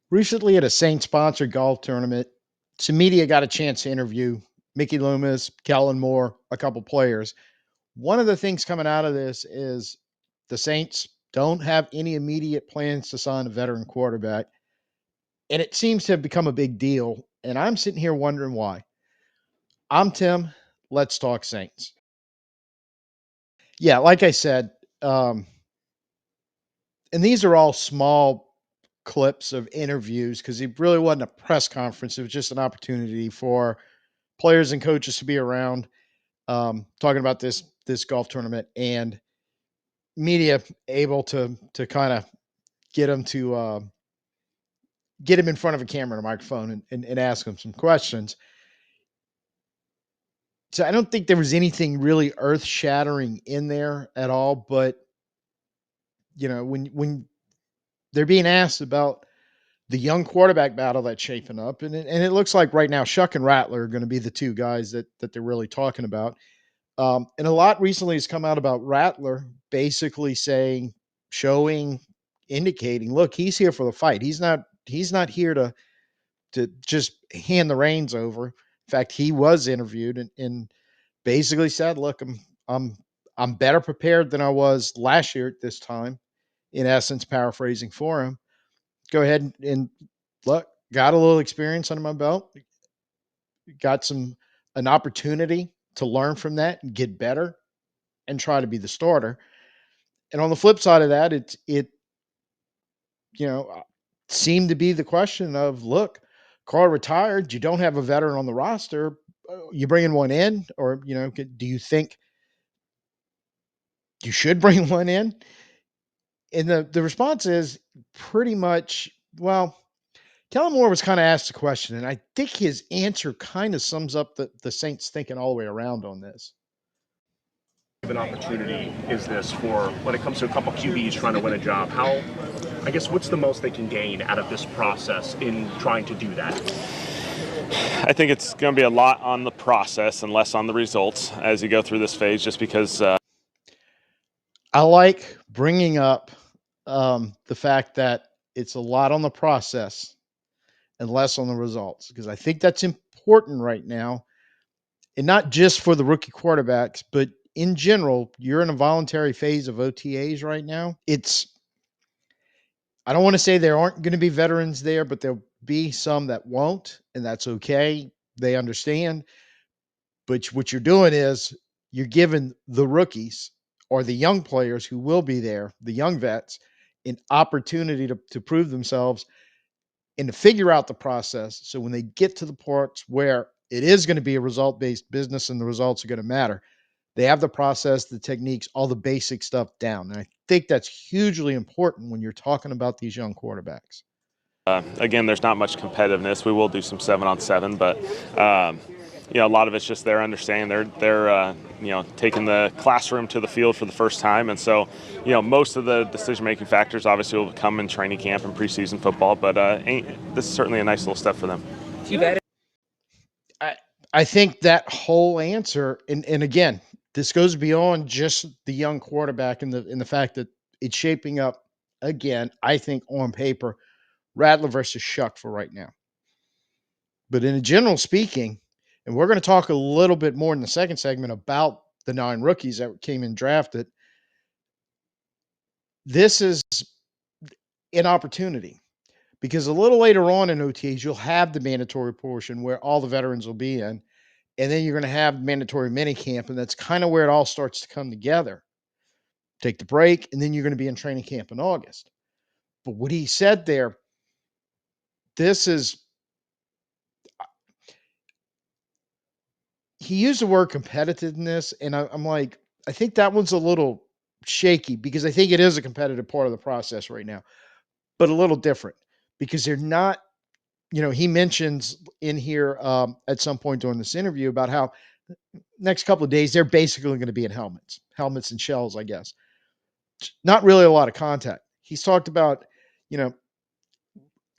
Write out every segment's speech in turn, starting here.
Recently at a Saints-sponsored golf tournament, some media got a chance to interview Mickey Loomis, Kellen, a couple players. One of the things coming out of this is the Saints don't have any immediate plans to sign a veteran quarterback, and it seems to have become a big deal. And I'm sitting here wondering why. I'm Tim. Let's talk Saints. Yeah, like I said, um, and these are all small clips of interviews because it really wasn't a press conference. It was just an opportunity for players and coaches to be around, talking about this golf tournament, and media able to kind of get him to get him in front of a camera and a microphone and ask him some questions. So I don't think there was anything really earth shattering in there at all. But when they're being asked about the young quarterback battle that's shaping up, and it looks like right now Shough and Rattler are going to be the two guys that they're really talking about. And a lot recently has come out about Rattler basically saying, showing, indicating, look, he's here for the fight. He's not here to just hand the reins over. In fact, he was interviewed and basically said, look, I'm I'm better prepared than I was last year at this time, in essence, paraphrasing for him. Go ahead and look, got a little experience under my belt, got an opportunity to learn from that and get better and try to be the starter. And on the flip side of that, it you know seemed to be the question of, look, Carr retired. You don't have a veteran on the roster. You bringing one in, or do you think you should bring one in? And the response is pretty much, well, Kellen Moore was kind of asked the question, and I think his answer kind of sums up the Saints thinking all the way around on this. Of an opportunity is this for when it comes to a couple QBs trying to win a job? How, I guess, what's the most they can gain out of this process in trying to do that? I think it's going to be a lot on the process and less on the results as you go through this phase, just because I like bringing up the fact that it's a lot on the process and less on the results, because I think that's important right now, and not just for the rookie quarterbacks, but in general. You're in a voluntary phase of OTAs right now. I don't want to say there aren't going to be veterans there, but there'll be some that won't, and that's okay. They understand. But what you're doing is you're giving the rookies or the young players who will be there, the young vets, an opportunity to prove themselves and to figure out the process. So when they get to the parts where it is going to be a result based business and the results are going to matter, they have the process, the techniques, all the basic stuff down. And I think that's hugely important when you're talking about these young quarterbacks. again, there's not much competitiveness. We will do some 7-on-7, but a lot of it's just their understanding. They're taking the classroom to the field for the first time, and so most of the decision-making factors obviously will come in training camp and preseason football. But this is certainly a nice little step for them. I I think that whole answer, and again, this goes beyond just the young quarterback and the fact that it's shaping up again, I think on paper, Rattler versus Shuck for right now. But in a general speaking, and we're going to talk a little bit more in the second segment about the 9 rookies that came in drafted. This is an opportunity, because a little later on in OTAs, you'll have the mandatory portion where all the veterans will be in, and then you're going to have mandatory mini camp, and that's kind of where it all starts to come together. Take the break, and then you're going to be in training camp in August. But what he said there, this is, he used the word competitiveness, and I'm like, I think that one's a little shaky, because I think it is a competitive part of the process right now, but a little different, because they're not. He mentions in here at some point during this interview about how next couple of days they're basically going to be in helmets and shells, I guess. Not really a lot of contact. He's talked about, you know,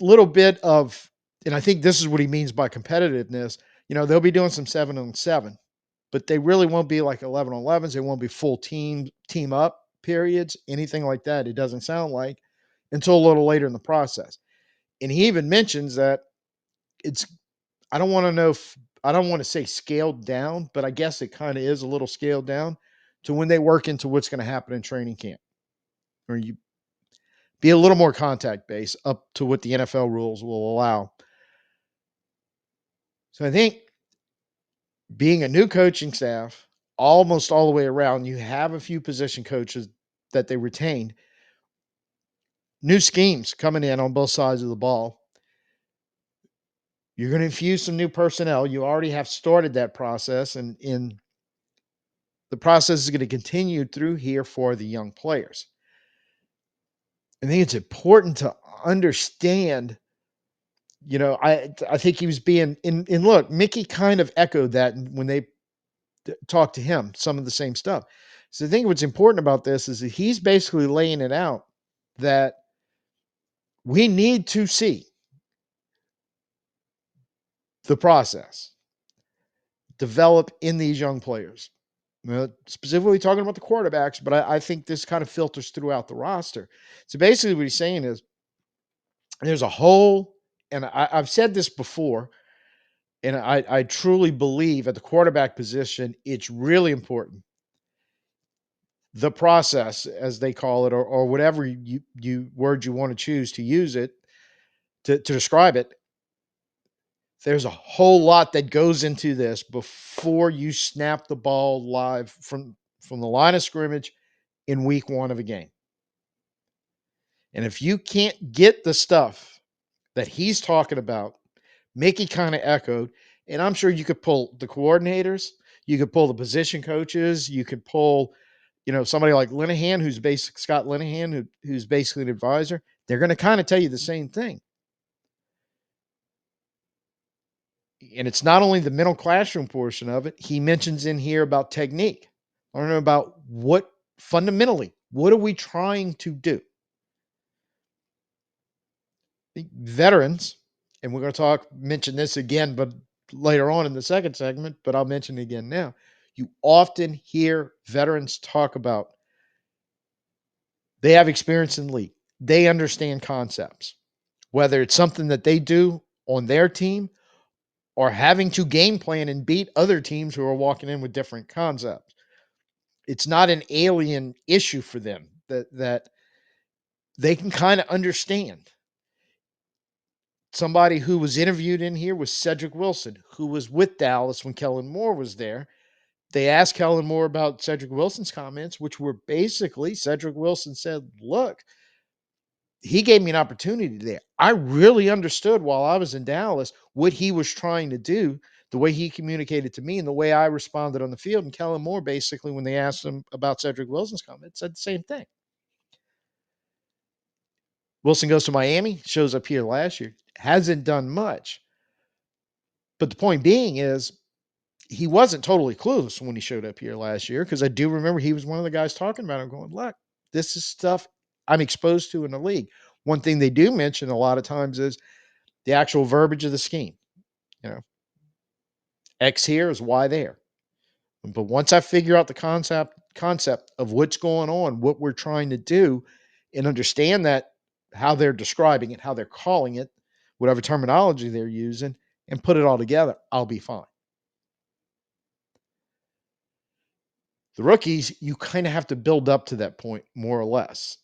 little bit of, and I think this is what he means by competitiveness. They'll be doing some 7-on-7, but they really won't be like 11-on-11s. They won't be full team up periods, anything like that. It doesn't sound like, until a little later in the process. And he even mentions that it's, I don't want to know if, I don't want to say scaled down, but I guess it kind of is a little scaled down to when they work into what's going to happen in training camp, or you be a little more contact based up to what the NFL rules will allow. So I think being a new coaching staff, almost all the way around, you have a few position coaches that they retained, new schemes coming in on both sides of the ball. You're going to infuse some new personnel. You already have started that process, and in the process is going to continue through here for the young players. I think it's important to understand, I think he was being in look, Mickey kind of echoed that when they talked to him, some of the same stuff. So I think what's important about this is that he's basically laying it out that we need to see the process develop in these young players. Specifically talking about the quarterbacks, but I think this kind of filters throughout the roster. So basically, what he's saying is there's a whole, and I've said this before, and I truly believe at the quarterback position, it's really important. The process, as they call it, or whatever you word you want to choose to use it to describe it, there's a whole lot that goes into this before you snap the ball live from the line of scrimmage in week one of a game. And if you can't get the stuff that he's talking about, Mickey kind of echoed, and I'm sure you could pull the coordinators, you could pull the position coaches, you could pull, somebody like Linehan, who's basic Scott Linehan, who's basically an advisor. They're going to kind of tell you the same thing. And it's not only the mental classroom portion of it. He mentions in here about technique. I don't know about what fundamentally, what are we trying to do? Veterans, and we're going to mention this again, but later on in the second segment, but I'll mention it again now. You often hear veterans talk about they have experience in the league. They understand concepts, whether it's something that they do on their team or having to game plan and beat other teams who are walking in with different concepts. It's not an alien issue for them that they can kind of understand. Somebody who was interviewed in here was Cedric Wilson, who was with Dallas when Kellen Moore was there. They asked Kellen Moore about Cedric Wilson's comments, which were basically Cedric Wilson said, look, he gave me an opportunity there. I really understood while I was in Dallas what he was trying to do, the way he communicated to me and the way I responded on the field. And Kellen Moore, basically, when they asked him about Cedric Wilson's comments, said the same thing. Wilson goes to Miami, shows up here last year, hasn't done much. But the point being is he wasn't totally clueless when he showed up here last year, because I do remember he was one of the guys talking about it, going, look, this is stuff I'm exposed to in the league. One thing they do mention a lot of times is the actual verbiage of the scheme. X here is Y there. But once I figure out the concept of what's going on, what we're trying to do, and understand that, how they're describing it, how they're calling it, whatever terminology they're using, and put it all together, I'll be fine. The rookies, you kind of have to build up to that point, more or less.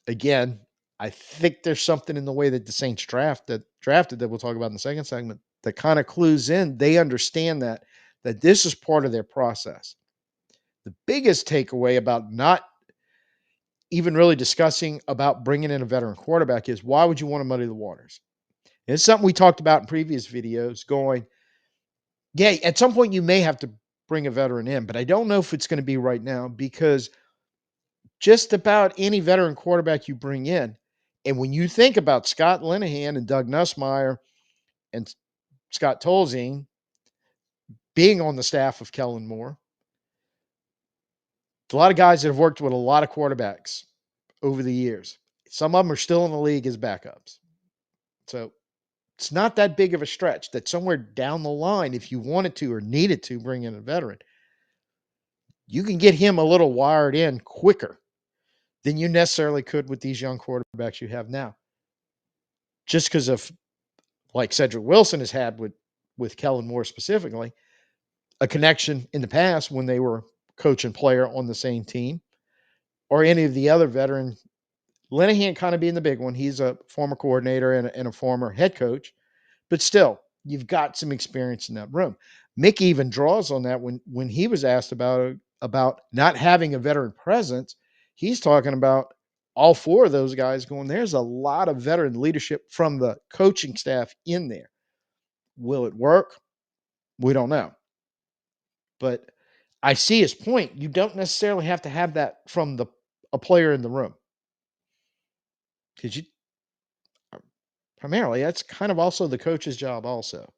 Again, I think there's something in the way that the Saints drafted that we'll talk about in the second segment that kind of clues in. They understand that this is part of their process. The biggest takeaway about not even really discussing about bringing in a veteran quarterback is, why would you want to muddy the waters? And it's something we talked about in previous videos, going, yeah, at some point you may have to bring a veteran in, but I don't know if it's going to be right now, because just about any veteran quarterback you bring in, and when you think about Scott Linehan and Doug Nussmeier and Scott Tolzien being on the staff of Kellen Moore, a lot of guys that have worked with a lot of quarterbacks over the years. Some of them are still in the league as backups. So it's not that big of a stretch that somewhere down the line, if you wanted to or needed to bring in a veteran, you can get him a little wired in quicker than you necessarily could with these young quarterbacks you have now. just because of like Cedric Wilson has had with Kellen more specifically, a connection in the past when they were coach and player on the same team, or any of the other veteran. Linehan kind of being the big one. He's a former coordinator and a former head coach, but still, you've got some experience in that room. Mickey even draws on that when he was asked about not having a veteran presence. He's talking about all four of those guys going, there's a lot of veteran leadership from the coaching staff in there. Will it work? We don't know. But I see his point. You don't necessarily have to have that from a player in the room. Because you primarily that's kind of also the coach's job also.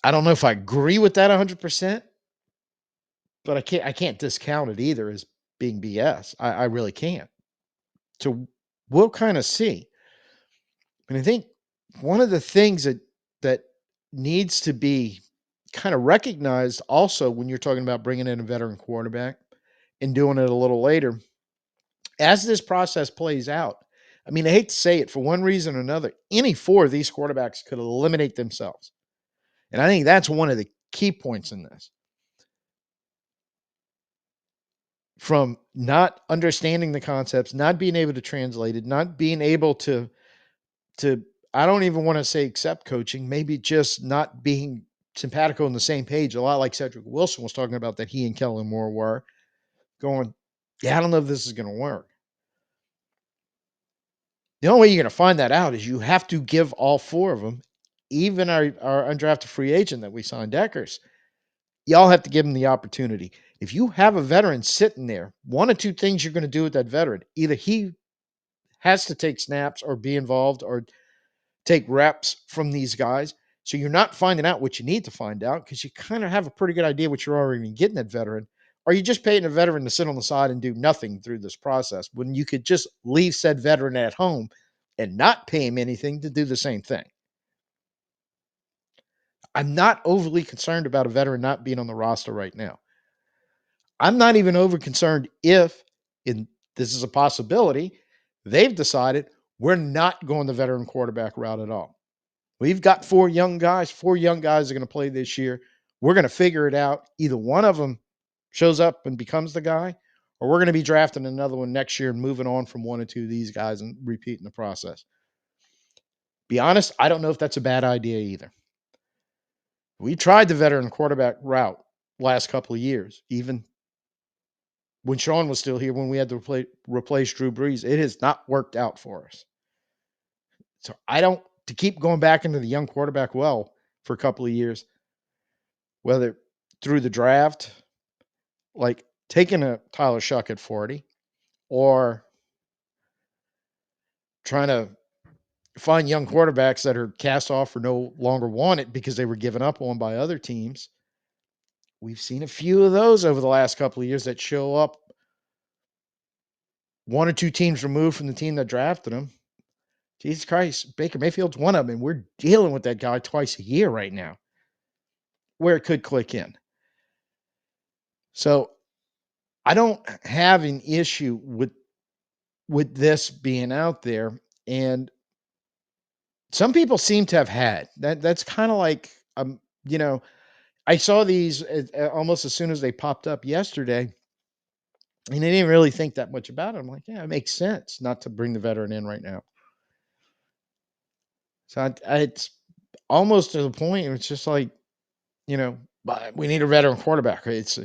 I don't know if I agree with that 100%, but I can't discount it either as being BS. I really can't. So we'll kind of see. And I think one of the things that needs to be kind of recognized also when you're talking about bringing in a veteran quarterback and doing it a little later, as this process plays out, I mean, I hate to say it, for one reason or another, any four of these quarterbacks could eliminate themselves. And I think that's one of the key points in this. From not understanding the concepts, not being able to translate it, not being able to I don't even want to say accept coaching, maybe just not being simpatico on the same page, a lot like Cedric Wilson was talking about that he and Kellen Moore were going, yeah, I don't know if this is going to work. The only way you're going to find that out is you have to give all four of them, even our undrafted free agent that we signed, Deckers, y'all have to give him the opportunity. If you have a veteran sitting there, one of two things you're going to do with that veteran. Either he has to take snaps or be involved or take reps from these guys. So you're not finding out what you need to find out because you kind of have a pretty good idea what you're already getting that veteran. Or you just paying a veteran to sit on the side and do nothing through this process when you could just leave said veteran at home and not pay him anything to do the same thing. I'm not overly concerned about a veteran not being on the roster right now. I'm not even over concerned if, and this is a possibility, they've decided we're not going the veteran quarterback route at all. We've got four young guys. Four young guys are going to play this year. We're going to figure it out. Either one of them shows up and becomes the guy, or we're going to be drafting another one next year and moving on from one or two of these guys and repeating the process. Be honest, I don't know if that's a bad idea either. We tried the veteran quarterback route last couple of years, even when Sean was still here, when we had to replace Drew Brees. It has not worked out for us. So I don't, to keep going back into the young quarterback well for a couple of years, whether through the draft, like taking a Tyler Shough at 40, or trying to find young quarterbacks that are cast off or no longer wanted because they were given up on by other teams. We've seen a few of those over the last couple of years that show up one or two teams removed from the team that drafted them. Jesus Christ, Baker Mayfield's one of them, and we're dealing with that guy twice a year right now, where it could click in. So I don't have an issue with this being out there, and some people seem to have had that. That's kind of like I saw these almost as soon as they popped up yesterday, and I didn't really think that much about it. I'm like, yeah, it makes sense not to bring the veteran in right now. So it's almost to the point where it's just like, but we need a veteran quarterback. Right? It's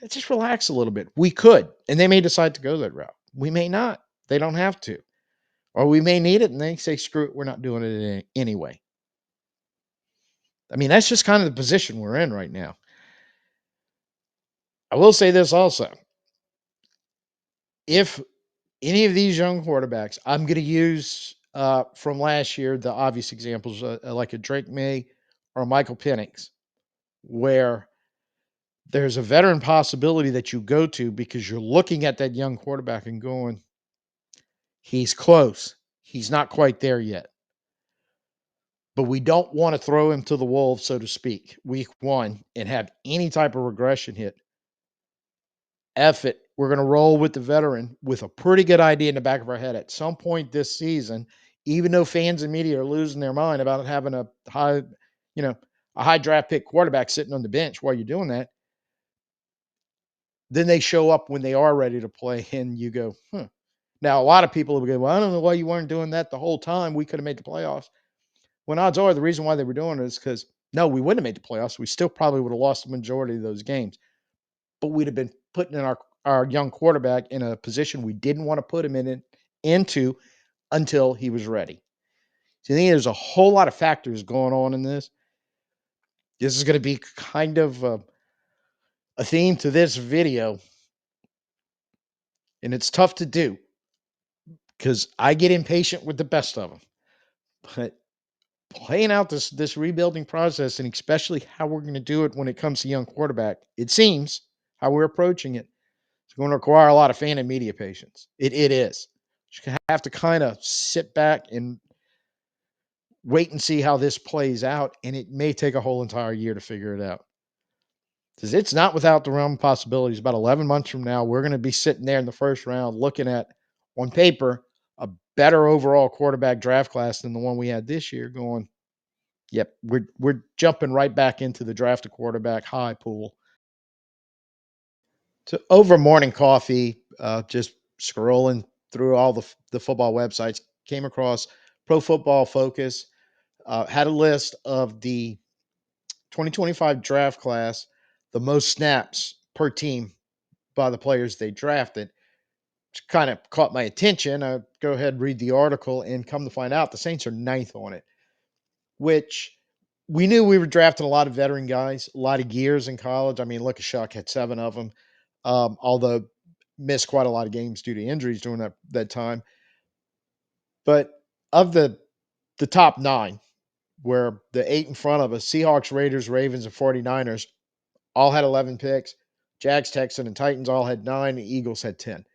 just relax a little bit. We could, and they may decide to go that route. We may not. They don't have to. Or we may need it, and they say, screw it, we're not doing it anyway. I mean, that's just kind of the position we're in right now. I will say this also. If any of these young quarterbacks, I'm going to use from last year the obvious examples, like a Drake May or a Michael Penix, where there's a veteran possibility that you go to because you're looking at that young quarterback and going, he's close. He's not quite there yet. But we don't want to throw him to the wolves, so to speak, week one and have any type of regression hit. F it. We're going to roll with the veteran with a pretty good idea in the back of our head. At some point this season, even though fans and media are losing their mind about having you know, a high draft pick quarterback sitting on the bench while you're doing that, then they show up when they are ready to play, and you go, huh. Now, a lot of people will go, well, I don't know why you weren't doing that the whole time. We could have made the playoffs. When odds are the reason why they were doing it is because no, we wouldn't have made the playoffs. We still probably would have lost the majority of those games, but we'd have been putting in our young quarterback in a position we didn't want to put him into until he was ready. So I think there's a whole lot of factors going on in this. This is going to be kind of a theme to this video, and it's tough to do because I get impatient with the best of them. But playing out this rebuilding process, and especially how we're going to do it when it comes to young quarterback, it seems how we're approaching it, it's going to require a lot of fan and media patience. It is. You have to kind of sit back and wait and see how this plays out, and it may take a whole entire year to figure it out. Because it's not without the realm of possibilities. About 11 months from now, we're going to be sitting there in the first round looking at, on paper, a better overall quarterback draft class than the one we had this year, going, yep, we're jumping right back into the draft a quarterback high pool. So over morning coffee, just scrolling through all the football websites, came across Pro Football Focus, had a list of the 2025 draft class, the most snaps per team by the players they drafted, which kind of caught my attention. I go ahead and read the article, and come to find out, the Saints are ninth on it, which we knew we were drafting a lot of veteran guys, a lot of years in college. I mean, look at Shough, had 7 of them, although missed quite a lot of games due to injuries during that time. But of the top 9, where the 8 in front of us, Seahawks, Raiders, Ravens, and 49ers, all had 11 picks. Jags, Texans, and Titans all had 9. The Eagles had 10.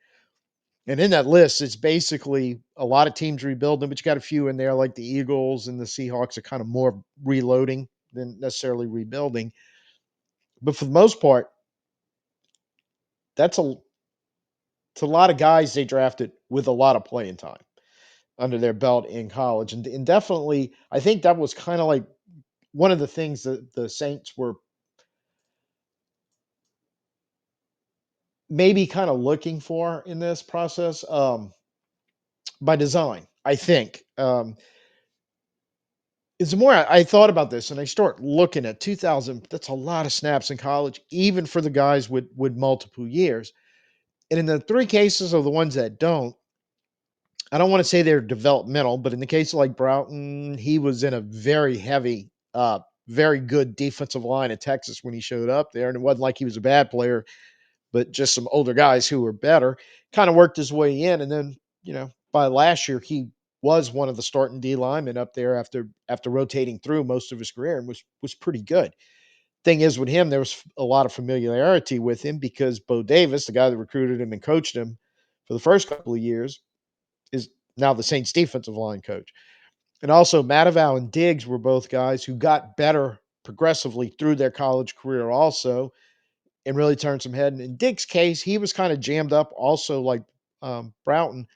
And in that list, it's basically a lot of teams rebuilding, but you got a few in there like the Eagles and the Seahawks are kind of more reloading than necessarily rebuilding. But for the most part, that's it's a lot of guys they drafted with a lot of playing time under their belt in college. And definitely, I think that was kind of like one of the things that the Saints were maybe kind of looking for in this process, by design, I think. Is the more I thought about this and I start looking at 2000, that's a lot of snaps in college, even for the guys with multiple years. And in the 3 cases of the ones that don't, I don't want to say they're developmental, but in the case of like Broughton, he was in a very heavy, very good defensive line at Texas when he showed up there. And it wasn't like he was a bad player, but just some older guys who were better, kind of worked his way in. And then, by last year, he was one of the starting D linemen up there after rotating through most of his career, and was pretty good. Thing is, with him, there was a lot of familiarity with him because Bo Davis, the guy that recruited him and coached him for the first couple of years, is now the Saints defensive line coach. And also Mataval and Diggs were both guys who got better progressively through their college career also, and really turned some head. And in Diggs' case, he was kind of jammed up also like Broughton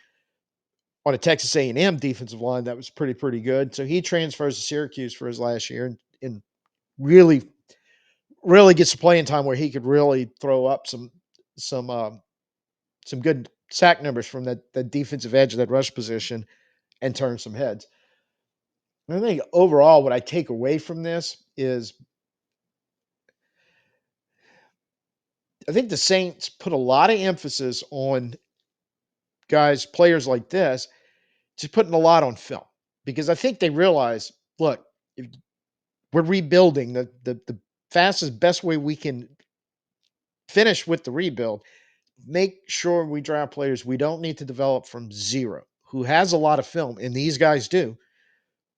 on a Texas A&M defensive line that was pretty good. So he transfers to Syracuse for his last year, and really really gets the playing time where he could really throw up some some good sack numbers from that defensive edge of that rush position and turn some heads. And I think overall, what I take away from this is I think the Saints put a lot of emphasis on players like this, just putting a lot on film, because I think they realize, look, if we're rebuilding, the fastest, best way we can finish with the rebuild, make sure we draft players we don't need to develop from zero, who has a lot of film, and these guys do.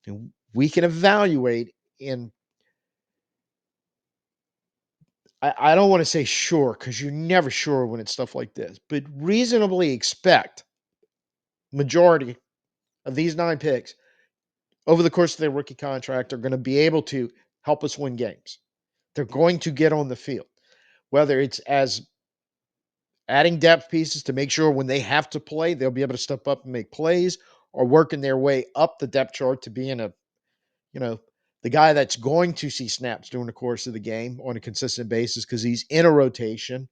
And we can evaluate, and I don't want to say sure because you're never sure when it's stuff like this, but reasonably expect majority of these 9 picks over the course of their rookie contract are going to be able to help us win games. They're going to get on the field, whether it's as adding depth pieces to make sure when they have to play, they'll be able to step up and make plays, are working their way up the depth chart to being you know, the guy that's going to see snaps during the course of the game on a consistent basis because he's in a rotation,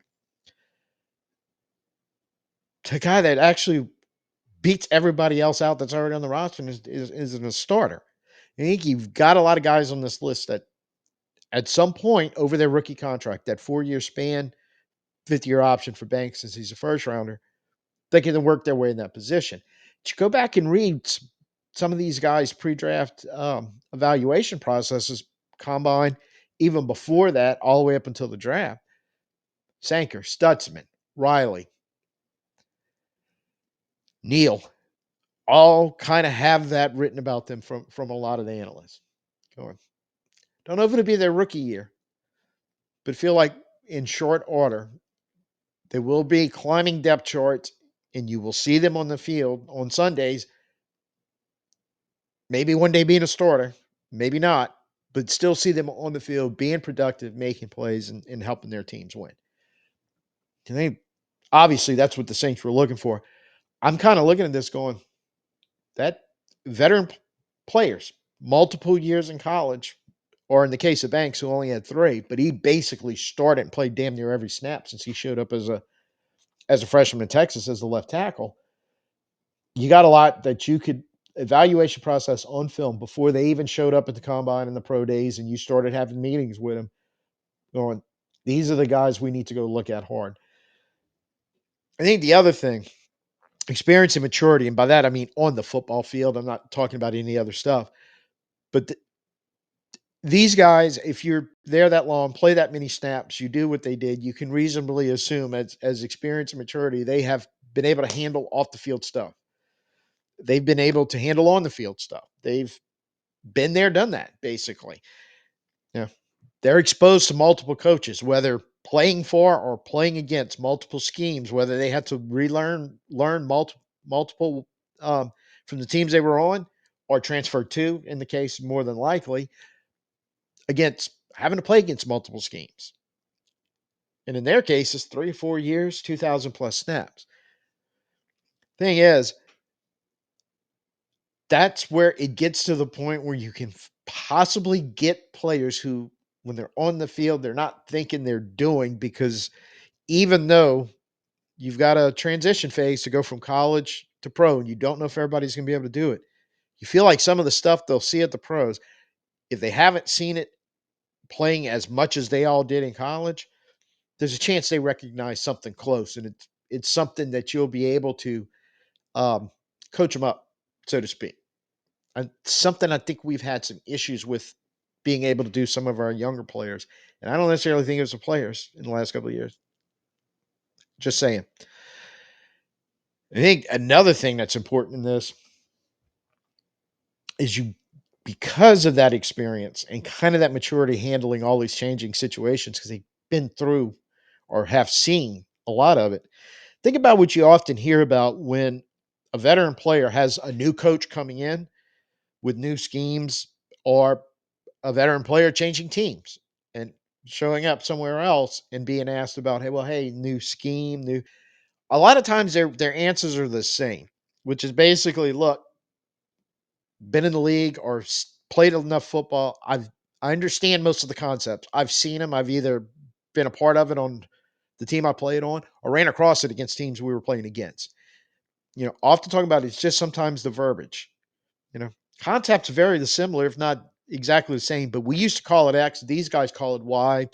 to a guy that actually beats everybody else out that's already on the roster and isn't a starter. I think you've got a lot of guys on this list that at some point over their rookie contract, that 4-year span, 5th-year option for Banks since he's a first rounder, they can work their way in that position. But you go back and read some of these guys' pre-draft evaluation processes, combine, even before that, all the way up until the draft. Sanker, Stutzman, Riley, Neal, all kind of have that written about them from a lot of the analysts. Going, don't know if it'll be their rookie year, but feel like in short order, they will be climbing depth charts, and you will see them on the field on Sundays. Maybe one day being a starter, maybe not, but still see them on the field being productive, making plays, and helping their teams win. I think obviously that's what the Saints were looking for. I'm kind of looking at this going, that veteran players, multiple years in college, or in the case of Banks, who only had 3, but he basically started and played damn near every snap since he showed up as a freshman in Texas as the left tackle. You got a lot that you could evaluation process on film before they even showed up at the combine and the pro days, and you started having meetings with them, going, these are the guys we need to go look at hard. I think the other thing, experience and maturity, and by that I mean on the football field. I'm not talking about any other stuff, but these guys, if you're there that long, play that many snaps, you do what they did, you can reasonably assume as experience and maturity, they have been able to handle off the field stuff. They've been able to handle on the field stuff. They've been there, done that, basically. Yeah. They're exposed to multiple coaches, whether playing for or playing against multiple schemes, whether they had to learn multiple from the teams they were on or transfer to, in the case more than likely, against having to play against multiple schemes. And in their cases, 3 or 4 years, 2,000 plus snaps. Thing is, that's where it gets to the point where you can possibly get players who, when they're on the field, they're not thinking they're doing, because even though you've got a transition phase to go from college to pro, and you don't know if everybody's going to be able to do it, you feel like some of the stuff they'll see at the pros, if they haven't seen it playing as much as they all did in college, there's a chance they recognize something close, and it's something that you'll be able to um, coach them up, so to speak. And something I think we've had some issues with being able to do some of our younger players, and I don't necessarily think it was the players in the last couple of years. Just saying. I think another thing that's important in this is you, because of that experience and kind of that maturity handling all these changing situations, because they've been through or have seen a lot of it. Think about what you often hear about when a veteran player has a new coach coming in with new schemes, or a veteran player changing teams and showing up somewhere else and being asked about, hey, well, hey, new scheme, new. A lot of times their answers are the same, which is basically, look, been in the league or played enough football. I understand most of the concepts. I've seen them. I've either been a part of it on the team I played on or ran across it against teams we were playing against. Often talking about it's just sometimes the verbiage. You know, concepts vary the similar, if not exactly the same, but we used to call it X. These guys call it Y.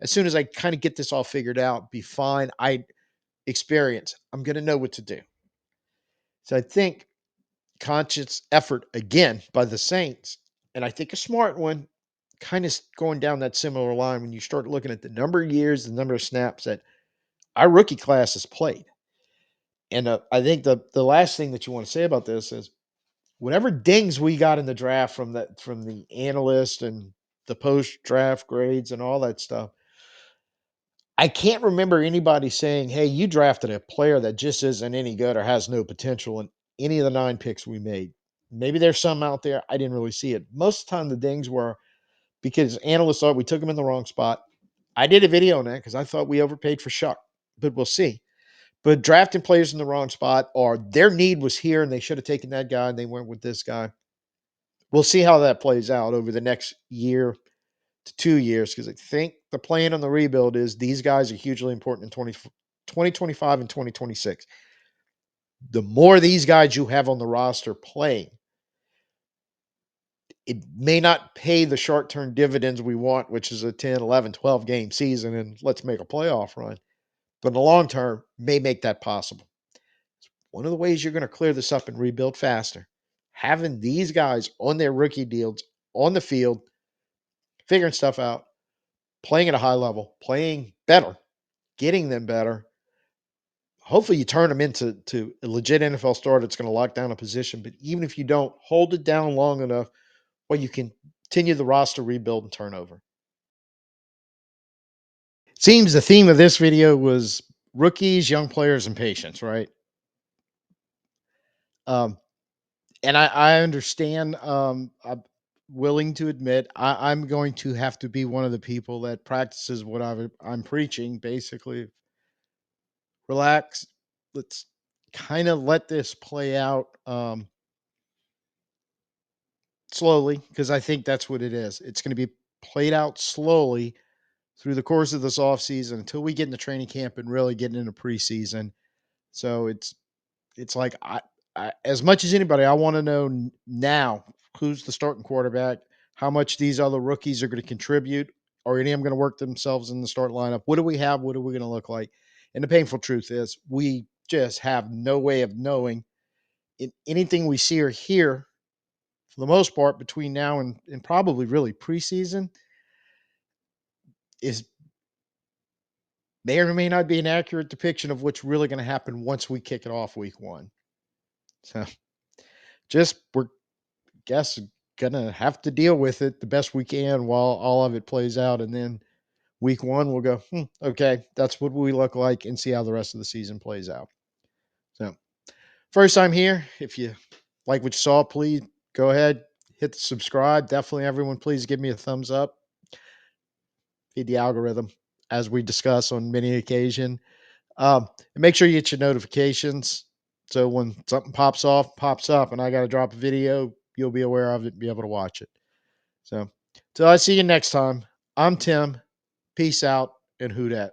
As soon as I kind of get this all figured out, be fine. I'm going to know what to do. So I think conscious effort again by the Saints, and I think a smart one, kind of going down that similar line when you start looking at the number of years, the number of snaps that our rookie class has played. And I think the last thing that you want to say about this is, whatever dings we got in the draft from the analyst and the post draft grades and all that stuff, I can't remember anybody saying, "Hey, you drafted a player that just isn't any good or has no potential in any of the 9 picks we made." Maybe there's some out there. I didn't really see it. Most of the time, the dings were because analysts thought we took him in the wrong spot. I did a video on that because I thought we overpaid for Shough, but we'll see. But drafting players in the wrong spot, or their need was here and they should have taken that guy and they went with this guy. We'll see how that plays out over the next year to 2 years, because I think the plan on the rebuild is these guys are hugely important in 2025 and 2026. The more these guys you have on the roster playing, it may not pay the short-term dividends we want, which is a 10, 11, 12 game season and let's make a playoff run. But in the long term, may make that possible. One of the ways you're going to clear this up and rebuild faster, having these guys on their rookie deals on the field, figuring stuff out, playing at a high level, playing better, getting them better. Hopefully, you turn them into a legit NFL star that's going to lock down a position. But even if you don't, hold it down long enough where you can continue the roster rebuild and turnover. Seems the theme of this video was rookies, young players, and patience, right? Um, and I understand. I'm willing to admit I'm going to have to be one of the people that practices what I'm preaching. Basically, relax. Let's kind of let this play out slowly, because I think that's what it is. It's going to be played out slowly through the course of this offseason until we get into training camp and really get into preseason. So it's like I as much as anybody, I want to know now who's the starting quarterback, how much these other rookies are going to contribute, or any of them going to work themselves in the starting lineup. What do we have? What are we going to look like? And the painful truth is, we just have no way of knowing. Anything we see or hear, for the most part, between now and probably really preseason, is may or may not be an accurate depiction of what's really going to happen once we kick it off week one. So just we're guess gonna have to deal with it the best we can while all of it plays out, and then week one we'll go, okay, that's what we look like, and see how the rest of the season plays out. So first time here, if you like what you saw, please go ahead, hit the subscribe. Definitely everyone, please give me a thumbs up. Feed the algorithm, as we discuss on many occasion. And make sure you get your notifications, so when something pops up and I got to drop a video, you'll be aware of it and be able to watch it. So, till I see you next time, I'm Tim. Peace out and who dat.